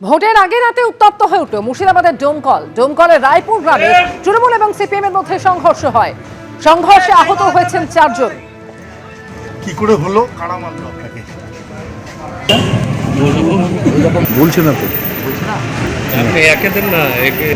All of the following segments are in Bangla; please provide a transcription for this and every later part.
ভোটের আগে রাতে উত্তপ্ত হয়ে উঠল মুর্শিদাবাদের ডোমকলের রায়পুর গ্রামে তৃণমূল এবং সিপিএম এর মধ্যে সংঘর্ষ হয়। সংঘর্ষে আহত হয়েছেন 4 জন। কি করে হলো, কারা মারলো আপনাকে? বলছে না তো, আপনি একে দেন না, একে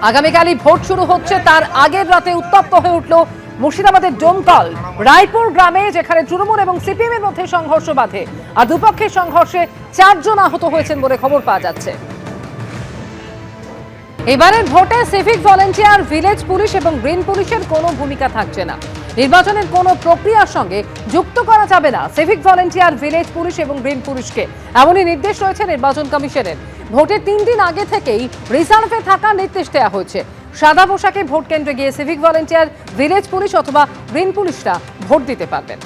আগামীকালই ভোট শুরু হচ্ছে, তার আগের রাতে উত্তপ্ত হয়ে উঠল মুর্শিদাবাদের ডোমকল রায়পুর গ্রামে, যেখানে তৃণমূল এবং সিপিএম এর মধ্যে সংঘর্ষ বাধে। আর দুপক্ষের সংঘর্ষে 4 জন আহত হয়েছেন বলে খবর পাওয়া যাচ্ছে। এবারের ভোটে সিভিক ভলেন্টিয়ার, ভিলেজ পুলিশ এবং গ্রিন পুলিশের কোনো ভূমিকা থাকছে না। নির্বাচনের কোনো প্রক্রিয়ার সঙ্গে যুক্ত করা যাবে না সিভিক ভলেন্টিয়ার, ভিলেজ পুলিশ এবং গ্রিন পুলিশকে, এমনই নির্দেশ রয়েছে নির্বাচন কমিশনের। ভোটের 3 দিন আগে থেকেই রিজার্ভে থাকার নির্দেশ দেওয়া হয়েছে। সাদা পোশাকে ভোট কেন্দ্রে গিয়ে সিভিক ভলেন্টিয়ার, ভিলেজ পুলিশ অথবা গ্রিন পুলিশরা ভোট দিতে পারবেন।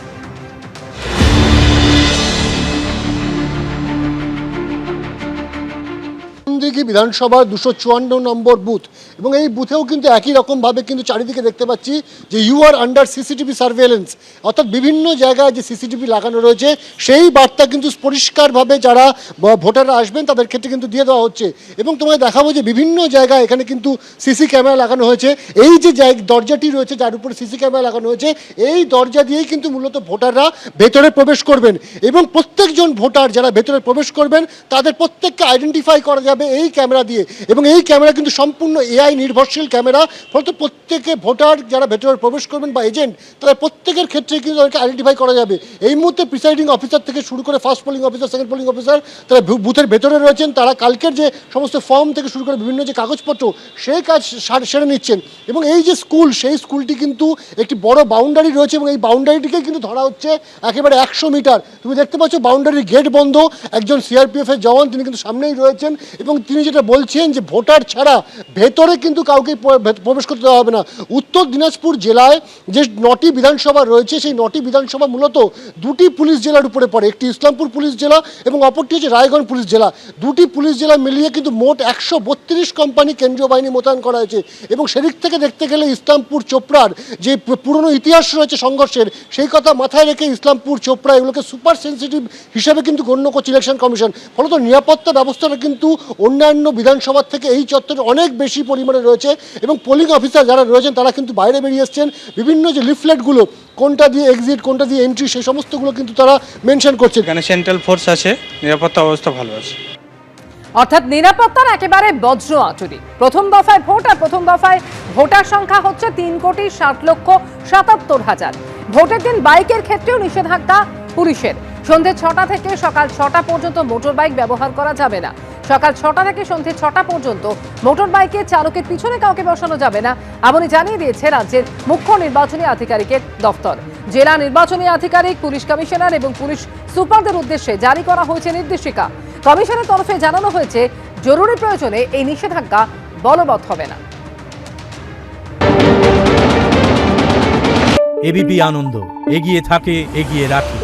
বিধানসভার 254 নম্বর বুথ, এবং এই বুথেও কিন্তু একই রকমভাবে কিন্তু চারিদিকে দেখতে পাচ্ছি যে you are under CCTV surveillance, অর্থাৎ বিভিন্ন জায়গায় যে সিসিটিভি লাগানো রয়েছে সেই বার্তা কিন্তু পরিষ্কারভাবে যারা ভোটাররা আসবেন তাদের ক্ষেত্রে কিন্তু দিয়ে দেওয়া হচ্ছে। এবং তোমায় দেখাবো যে বিভিন্ন জায়গায় এখানে কিন্তু সিসি ক্যামেরা লাগানো হয়েছে। এই যে দরজাটি রয়েছে যার উপরে সিসি ক্যামেরা লাগানো হয়েছে, এই দরজা দিয়েই কিন্তু মূলত ভোটাররা ভেতরে প্রবেশ করবেন, এবং প্রত্যেকজন ভোটার যারা ভেতরে প্রবেশ করবেন তাদের প্রত্যেককে আইডেন্টিফাই করা যাবে এই ক্যামেরা দিয়ে। এবং এই ক্যামেরা কিন্তু সম্পূর্ণ এআই নির্ভরশীল ক্যামেরা, ফলত প্রত্যেকে ভোটার যারা ভেতরে প্রবেশ করবেন বা এজেন্ট, তাদের প্রত্যেকের ক্ষেত্রে কিন্তু তাদেরকে আইডেন্টিফাই করা যাবে। এই মুহূর্তে প্রিসাইডিং অফিসার থেকে শুরু করে first polling officer, second polling officer, তারা বুথের ভেতরে রয়েছেন। তারা কালকের যে সমস্ত ফর্ম থেকে শুরু করে বিভিন্ন যে কাগজপত্র সেই কাজ সেরে নিচ্ছেন। এবং এই যে স্কুল, সেই স্কুলটি কিন্তু একটি বড় বাউন্ডারি রয়েছে, এবং এই বাউন্ডারিটিকেই কিন্তু ধরা হচ্ছে একেবারে 100 মিটার। তুমি দেখতে পাচ্ছ বাউন্ডারির গেট বন্ধ, একজন সিআরপিএফ এর জওয়ান তিনি কিন্তু সামনেই রয়েছেন, এবং তিনি যেটা বলছেন যে ভোটার ছাড়া ভেতরে কিন্তু কাউকে প্রবেশ করতে দেওয়া হবে না। উত্তর দিনাজপুর জেলায় যে 9টি বিধানসভা রয়েছে, সেই 9টি বিধানসভা মূলত 2টি পুলিশ জেলার উপরে পড়ে। একটি ইসলামপুর পুলিশ জেলা এবং অপরটি হচ্ছে রায়গঞ্জ পুলিশ জেলা। 2টি পুলিশ জেলা মিলিয়ে কিন্তু মোট 132 কোম্পানি কেন্দ্রীয় বাহিনী মোতায়েন করা হয়েছে। এবং সেদিক থেকে দেখতে গেলে ইসলামপুর চোপড়ার যে পুরনো ইতিহাস রয়েছে সংঘর্ষের, সেই কথা মাথায় রেখে ইসলামপুর চোপড়া এগুলোকে সুপার সেন্সিটিভ হিসেবে কিন্তু গণ্য করছে ইলেকশন কমিশন। ফলত নিরাপত্তা ব্যবস্থাটা কিন্তু অন্যান্য বিধানসভার থেকে এই চত্বরে অনেক বেশি পরিমাণে রয়েছে। এবং পোলিং অফিসার যারা রয়েছেন তারা কিন্তু বাইরে বেরিয়ে এসছেন, বিভিন্ন যে লিফলেটগুলো কোনটা দিয়ে এক্সিট কোনটা দিয়ে এন্ট্রি সেই সমস্তগুলো কিন্তু তারা মেনশন করছে। এখানে সেন্ট্রাল ফোর্স আছে, নিরাপত্তা অবস্থা ভালো আছে। অর্থাৎ নিরাপত্তার একেবারে বজ্র আঁচড়ি। প্রথম দফায় ভোট, আর প্রথম দফায় ভোটার সংখ্যা হচ্ছে 3,60,77,000। ভোটের দিন বাইকের ক্ষেত্রেও নিষেধাজ্ঞা পুলিশের। সন্ধ্যে 6টা থেকে সকাল 6টা পর্যন্ত মোটর বাইক ব্যবহার করা যাবে না। সকাল 6টা থেকে সন্ধ্যে 6টা পর্যন্ত মোটর বাইকে চালকের পিছনে কাউকে বসানো যাবে না, এমনই জানিয়ে দিয়েছে রাজ্যের মুখ্য নির্বাচনী আধিকারিকের দফতর। জেলা নির্বাচনী আধিকারিক, পুলিশ কমিশনার এবং পুলিশ সুপারদের উদ্দেশ্যে জারি করা হয়েছে নির্দেশিকা। কমিশনের তরফে জানানো হয়েছে জরুরি প্রয়োজনে এই নিষেধাজ্ঞা বলবৎ হবে না। এবিপি আনন্দ, এগিয়ে থাকে, এগিয়ে রাখে।